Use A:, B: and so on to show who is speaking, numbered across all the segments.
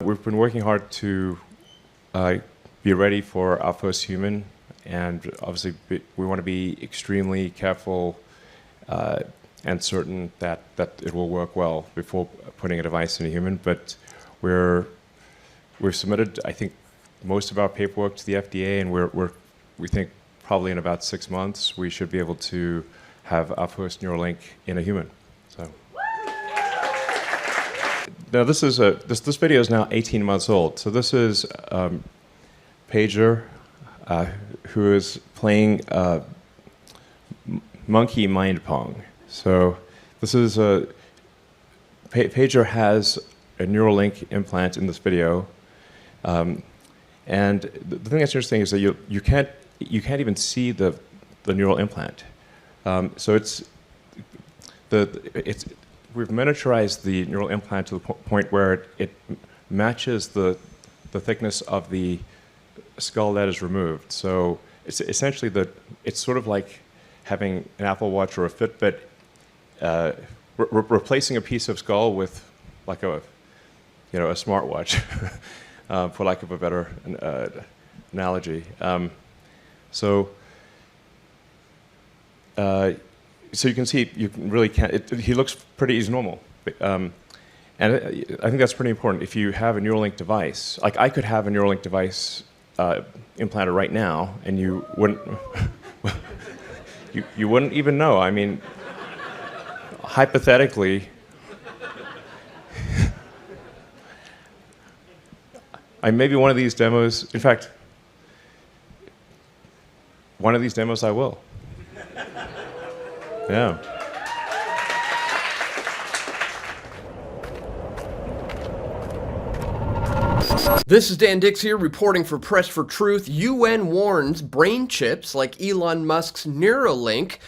A: We've been working hard to be ready for our first human, and obviously we want to be extremely careful and certain that it will work well before putting a device in a human. But we've submitted, I think, most of our paperwork to the FDA, and we think probably in about 6 months we should be able to have our first Neuralink in a human. So. Now this video is now 18 months old. So this is Pager, who is playing monkey mind pong. So this is Pager has a Neuralink implant in this video, and the thing that's interesting is that you can't even see the neural implant. So we've miniaturized the neural implant to the point where it matches the thickness of the skull that is removed. So it's essentially it's sort of like having an Apple Watch or a Fitbit, replacing a piece of skull with like a smartwatch, for lack of a better analogy. So you can see, you really can't, he looks he's normal. And I think that's pretty important. If you have a Neuralink device, like I could have a Neuralink device implanted right now, and you wouldn't, you wouldn't even know. I mean, hypothetically, maybe one of these demos, in fact, one of these demos I will. Yeah.
B: This is Dan Dix here, reporting for Press for Truth. UN warns brain chips like Elon Musk's Neuralink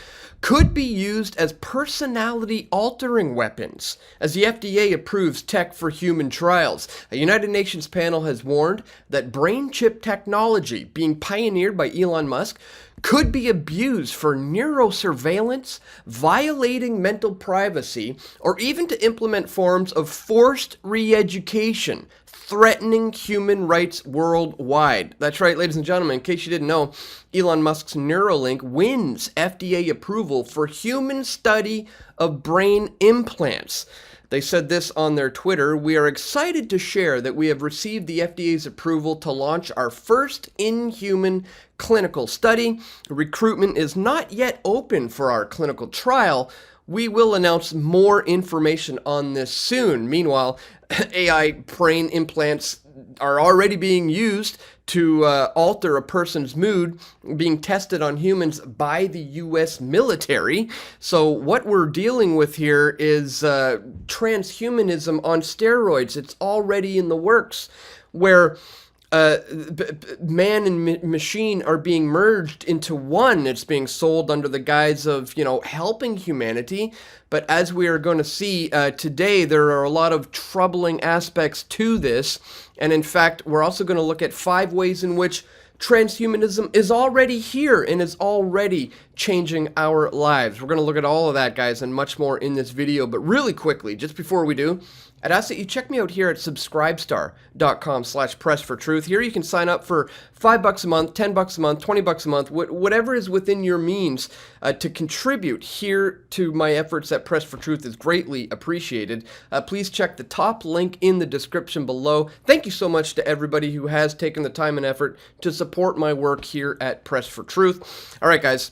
B: could be used as personality-altering weapons as the FDA approves tech for human trials. A United Nations panel has warned that brain chip technology being pioneered by Elon Musk could be abused for neurosurveillance, violating mental privacy, or even to implement forms of forced re-education, threatening human rights worldwide. That's right, ladies and gentlemen, in case you didn't know, Elon Musk's Neuralink wins FDA approval for human study of brain implants. They said this on their Twitter: "We are excited to share that we have received the FDA's approval to launch our first in-human clinical study. Recruitment is not yet open for our clinical trial. We will announce more information on this soon." Meanwhile, AI brain implants are already being used to alter a person's mood, being tested on humans by the US military. So what we're dealing with here is transhumanism on steroids. It's already in the works, where man and machine are being merged into one. It's being sold under the guise of, helping humanity. But as we are going to see today, there are a lot of troubling aspects to this. And in fact, we're also going to look at 5 ways in which transhumanism is already here and is already changing our lives. We're going to look at all of that, guys, and much more in this video. But really quickly, just before we do, I'd ask that you check me out here at subscribestar.com/pressfortruth. Here you can sign up for $5 a month, $10 a month, $20 a month, whatever is within your means to contribute here to my efforts at Press for Truth is greatly appreciated. Please check the top link in the description below. Thank you so much to everybody who has taken the time and effort to support my work here at Press for Truth. All right, guys.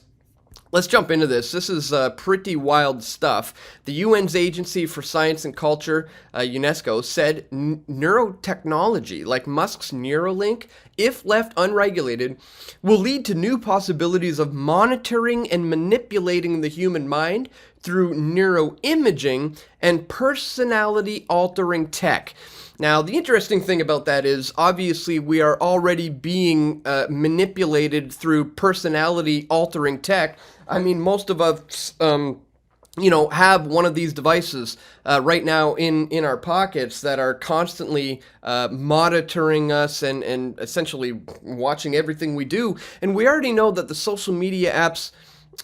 B: Let's jump into this. This is pretty wild stuff. The UN's Agency for Science and Culture, UNESCO, said neurotechnology, like Musk's Neuralink, if left unregulated, will lead to new possibilities of monitoring and manipulating the human mind through neuroimaging and personality-altering tech. Now, the interesting thing about that is, obviously, we are already being manipulated through personality-altering tech. I mean, most of us, have one of these devices right now in our pockets that are constantly monitoring us and essentially watching everything we do. And we already know that the social media apps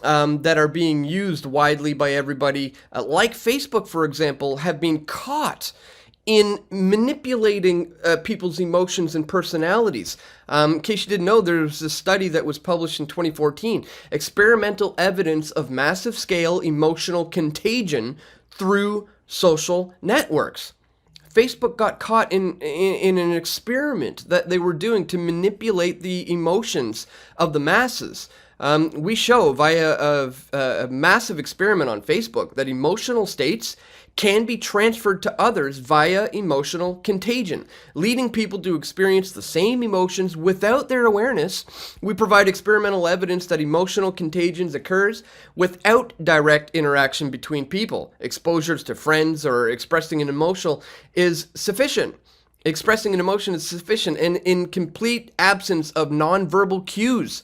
B: that are being used widely by everybody, like Facebook, for example, have been caught in manipulating people's emotions and personalities. In case you didn't know, there's a study that was published in 2014, experimental evidence of massive scale emotional contagion through social networks. Facebook got caught in an experiment that they were doing to manipulate the emotions of the masses. We show via a massive experiment on Facebook that emotional states can be transferred to others via emotional contagion, leading people to experience the same emotions without their awareness. We provide experimental evidence that emotional contagion occurs without direct interaction between people. Exposures to friends or expressing an emotion is sufficient. Expressing an emotion is sufficient, and in complete absence of nonverbal cues,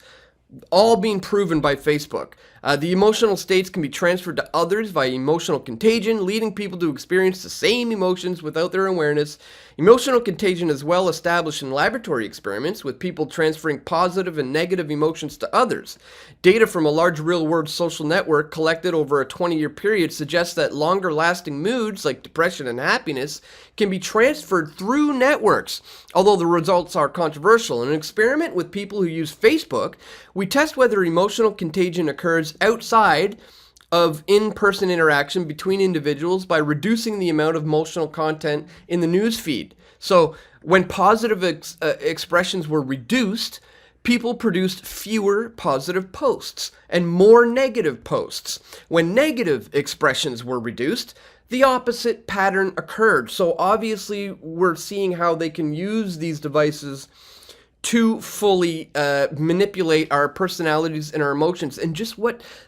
B: all being proven by Facebook. The emotional states can be transferred to others via emotional contagion, leading people to experience the same emotions without their awareness. Emotional contagion is well established in laboratory experiments, with people transferring positive and negative emotions to others. Data from a large real-world social network collected over a 20-year period suggests that longer-lasting moods, like depression and happiness, can be transferred through networks, although the results are controversial. In an experiment with people who use Facebook, we test whether emotional contagion occurs outside of in-person interaction between individuals by reducing the amount of emotional content in the news feed. So when positive expressions were reduced, people produced fewer positive posts and more negative posts. When negative expressions were reduced, the opposite pattern occurred. So obviously we're seeing how they can use these devices to fully manipulate our personalities and our emotions. And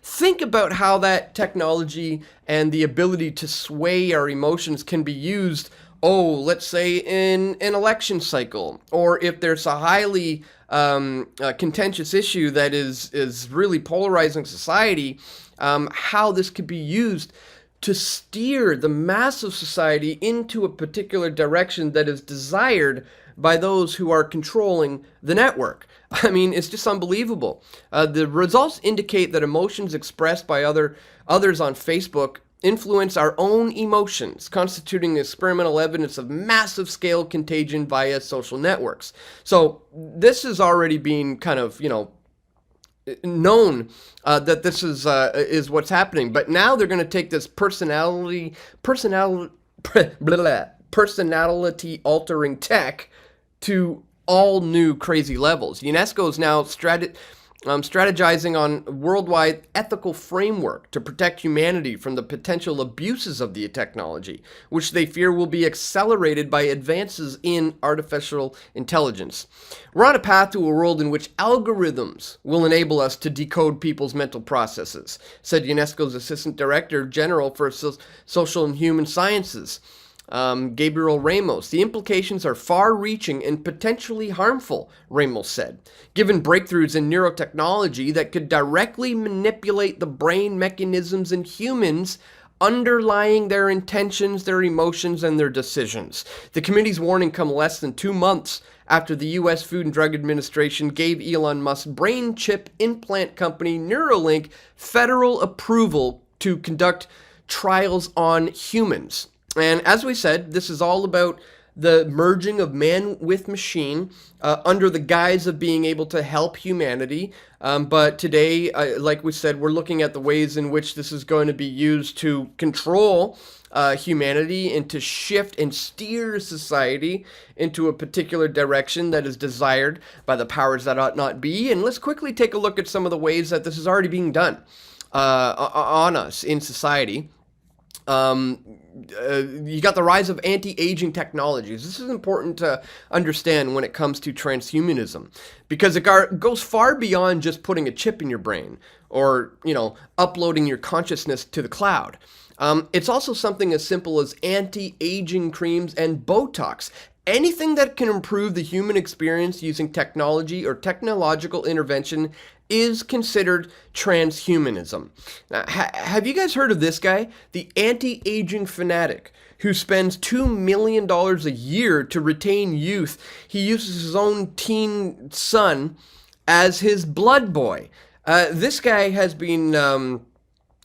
B: think about how that technology and the ability to sway our emotions can be used, let's say in an election cycle, or if there's a highly contentious issue that is really polarizing society, how this could be used to steer the mass of society into a particular direction that is desired by those who are controlling the network. I mean, it's just unbelievable. The results indicate that emotions expressed by others on Facebook influence our own emotions, constituting experimental evidence of massive scale contagion via social networks. So this is already being kind of, known that this is what's happening. But now they're going to take this personality altering tech to all new crazy levels. UNESCO is now strategizing on a worldwide ethical framework to protect humanity from the potential abuses of the technology, which they fear will be accelerated by advances in artificial intelligence. We're on a path to a world in which algorithms will enable us to decode people's mental processes, said UNESCO's Assistant Director General for Social and Human Sciences, Gabriel Ramos. The implications are far-reaching and potentially harmful, Ramos said, given breakthroughs in neurotechnology that could directly manipulate the brain mechanisms in humans underlying their intentions, their emotions, and their decisions. The committee's warning come less than 2 months after the U.S. Food and Drug Administration gave Elon Musk's brain chip implant company Neuralink federal approval to conduct trials on humans. And as we said, this is all about the merging of man with machine under the guise of being able to help humanity. But today, like we said, we're looking at the ways in which this is going to be used to control humanity and to shift and steer society into a particular direction that is desired by the powers that ought not be. And let's quickly take a look at some of the ways that this is already being done on us in society. You got the rise of anti-aging technologies. This is important to understand when it comes to transhumanism, because it goes far beyond just putting a chip in your brain or, uploading your consciousness to the cloud. It's also something as simple as anti-aging creams and Botox. Anything that can improve the human experience using technology or technological intervention is considered transhumanism. Now, have you guys heard of this guy? The anti-aging fanatic who spends $2 million a year to retain youth. He uses his own teen son as his blood boy. This guy has been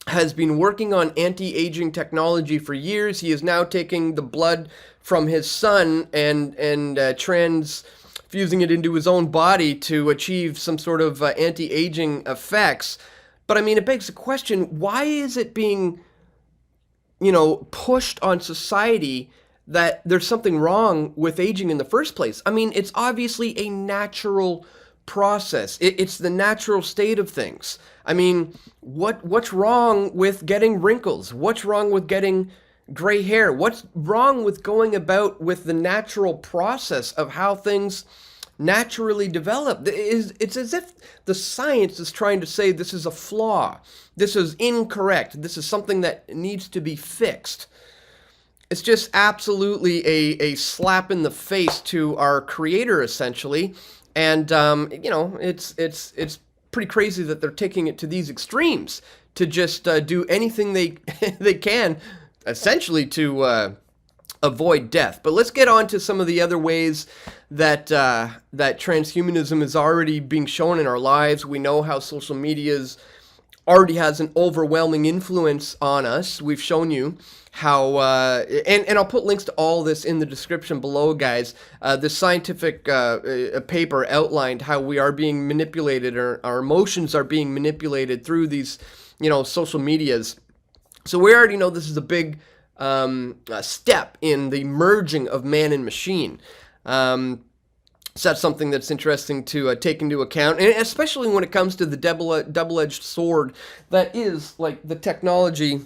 B: working on anti-aging technology for years. He is now taking the blood from his son and transfusing it into his own body to achieve some sort of anti-aging effects. But I mean, it begs the question, why is it being, pushed on society that there's something wrong with aging in the first place? I mean, it's obviously a natural process. It's the natural state of things. I mean, what's wrong with getting wrinkles? What's wrong with getting gray hair? What's wrong with going about with the natural process of how things naturally develop? It's as if the science is trying to say this is a flaw. This is incorrect. This is something that needs to be fixed. It's just absolutely a slap in the face to our creator, essentially. And, it's pretty crazy that they're taking it to these extremes to just do anything they can, essentially, to avoid death. But let's get on to some of the other ways that transhumanism is already being shown in our lives. We know how social media already has an overwhelming influence on us. We've shown you how, and I'll put links to all this in the description below, guys. This scientific paper outlined how we are being manipulated, or our emotions are being manipulated through these, social medias. So we already know this is a big step in the merging of man and machine. So that's something that's interesting to take into account, and especially when it comes to the double-edged sword that is like the technology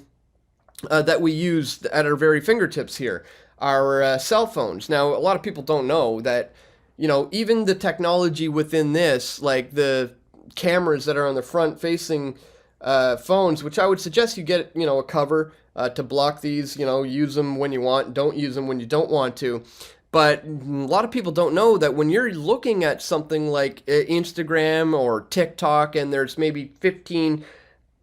B: that we use at our very fingertips here, our cell phones. Now, a lot of people don't know that, even the technology within this, like the cameras that are on the front-facing phones, which I would suggest you get, a cover to block these, use them when you want, don't use them when you don't want to. But a lot of people don't know that when you're looking at something like Instagram or TikTok and there's maybe 15,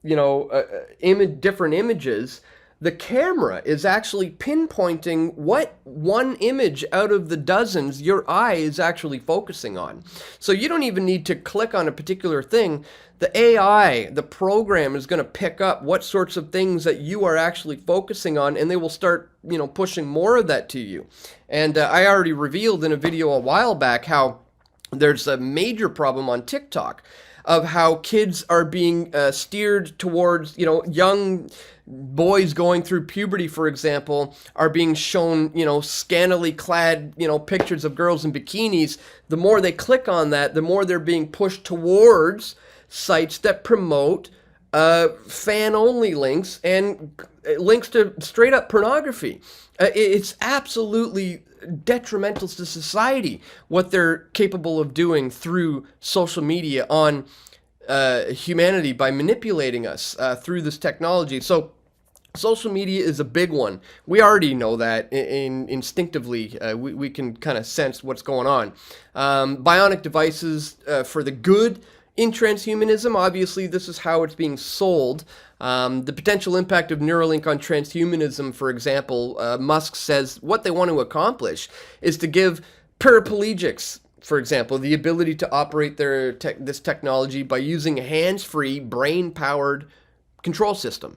B: different images, the camera is actually pinpointing what one image out of the dozens your eye is actually focusing on. So you don't even need to click on a particular thing. The AI, the program, is going to pick up what sorts of things that you are actually focusing on, and they will start, pushing more of that to you. And I already revealed in a video a while back how there's a major problem on TikTok of how kids are being steered towards, young boys going through puberty, for example, are being shown, scantily clad, pictures of girls in bikinis. The more they click on that, the more they're being pushed towards sites that promote fan-only links and links to straight-up pornography. It's absolutely detrimental to society what they're capable of doing through social media on humanity by manipulating us through this technology. So social media is a big one. We already know that instinctively. We can kind of sense what's going on. Bionic devices for the good in transhumanism, obviously this is how it's being sold. The potential impact of Neuralink on transhumanism, for example, Musk says what they want to accomplish is to give paraplegics, for example, the ability to operate this technology by using a hands-free, brain-powered control system,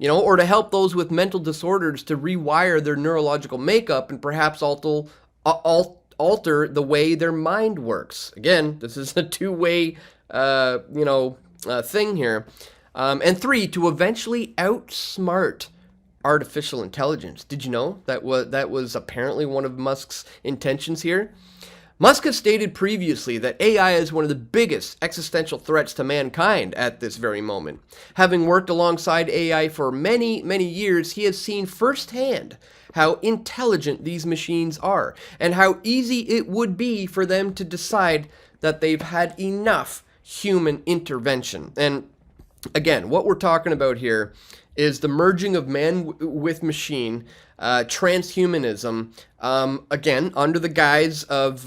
B: or to help those with mental disorders to rewire their neurological makeup and perhaps alter the way their mind works. Again, this is a two-way thing here. And 3, to eventually outsmart artificial intelligence. Did you know that was apparently one of Musk's intentions here? Musk has stated previously that AI is one of the biggest existential threats to mankind at this very moment. Having worked alongside AI for many, many years, he has seen firsthand how intelligent these machines are and how easy it would be for them to decide that they've had enough human intervention. And again, what we're talking about here is the merging of man with machine, transhumanism, again, under the guise of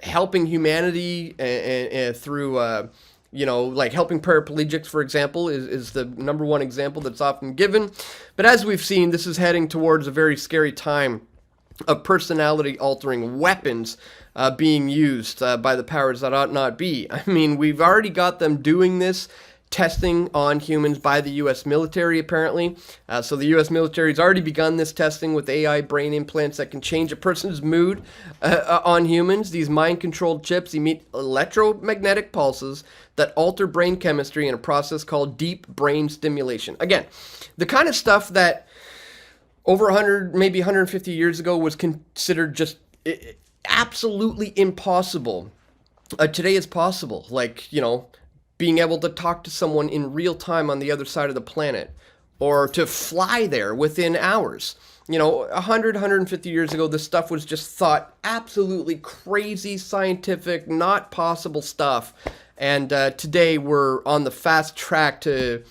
B: helping humanity through, like helping paraplegics, for example, is the number one example that's often given. But as we've seen, this is heading towards a very scary time of personality-altering weapons being used by the powers that ought not be. I mean, we've already got them doing this testing on humans by the U.S. military, apparently. So the U.S. military has already begun this testing with AI brain implants that can change a person's mood on humans. These mind-controlled chips emit electromagnetic pulses that alter brain chemistry in a process called deep brain stimulation. Again, the kind of stuff that over 100, maybe 150 years ago was considered just absolutely impossible. Today is possible. Like, being able to talk to someone in real time on the other side of the planet, or to fly there within hours. 100, 150 years ago, this stuff was just thought absolutely crazy, scientific, not possible stuff. And today we're on the fast track to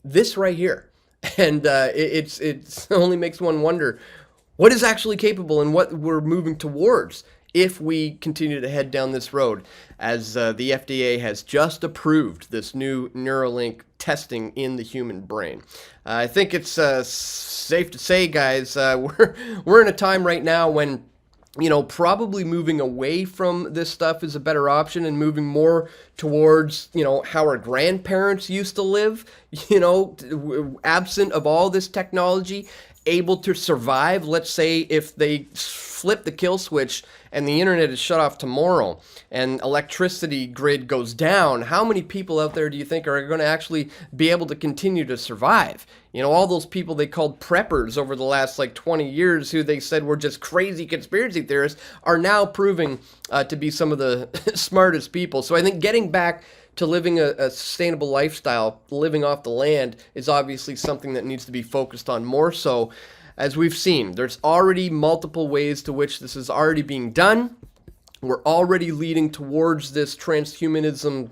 B: this right here. And it only makes one wonder what is actually capable and what we're moving towards if we continue to head down this road, as the FDA has just approved this new Neuralink testing in the human brain. I think it's safe to say, guys, we're in a time right now when, probably moving away from this stuff is a better option, and moving more towards, how our grandparents used to live, absent of all this technology, able to survive. Let's say if they flip the kill switch and the internet is shut off tomorrow and electricity grid goes down, how many people out there do you think are going to actually be able to continue to survive? All those people they called preppers over the last 20 years, who they said were just crazy conspiracy theorists, are now proving to be some of the smartest people. So I think getting back to living a sustainable lifestyle, living off the land, is obviously something that needs to be focused on more so. As we've seen, there's already multiple ways to which this is already being done. We're already leading towards this transhumanism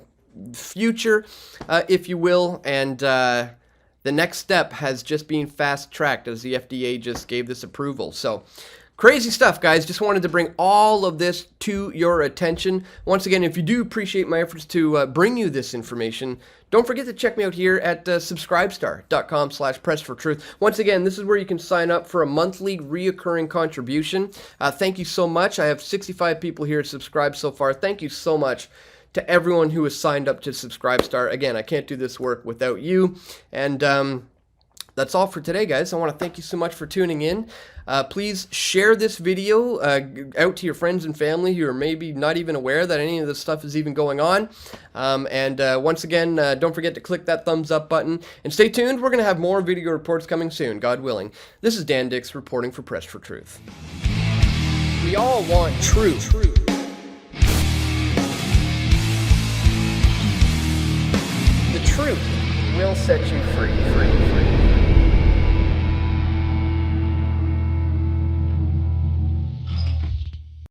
B: future, if you will, and the next step has just been fast-tracked as the FDA just gave this approval. So, crazy stuff, guys. Just wanted to bring all of this to your attention. Once again, if you do appreciate my efforts to bring you this information, don't forget to check me out here at subscribestar.com/pressfortruth. Once again, this is where you can sign up for a monthly reoccurring contribution. Thank you so much. I have 65 people here subscribed so far. Thank you so much to everyone who has signed up to Subscribestar. Again, I can't do this work without you. And that's all for today, guys. I want to thank you so much for tuning in. Please share this video out to your friends and family who are maybe not even aware that any of this stuff is even going on. Once again, don't forget to click that thumbs up button. And stay tuned. We're going to have more video reports coming soon, God willing. This is Dan Dix reporting for Press for Truth. We all want truth. The truth will set you free.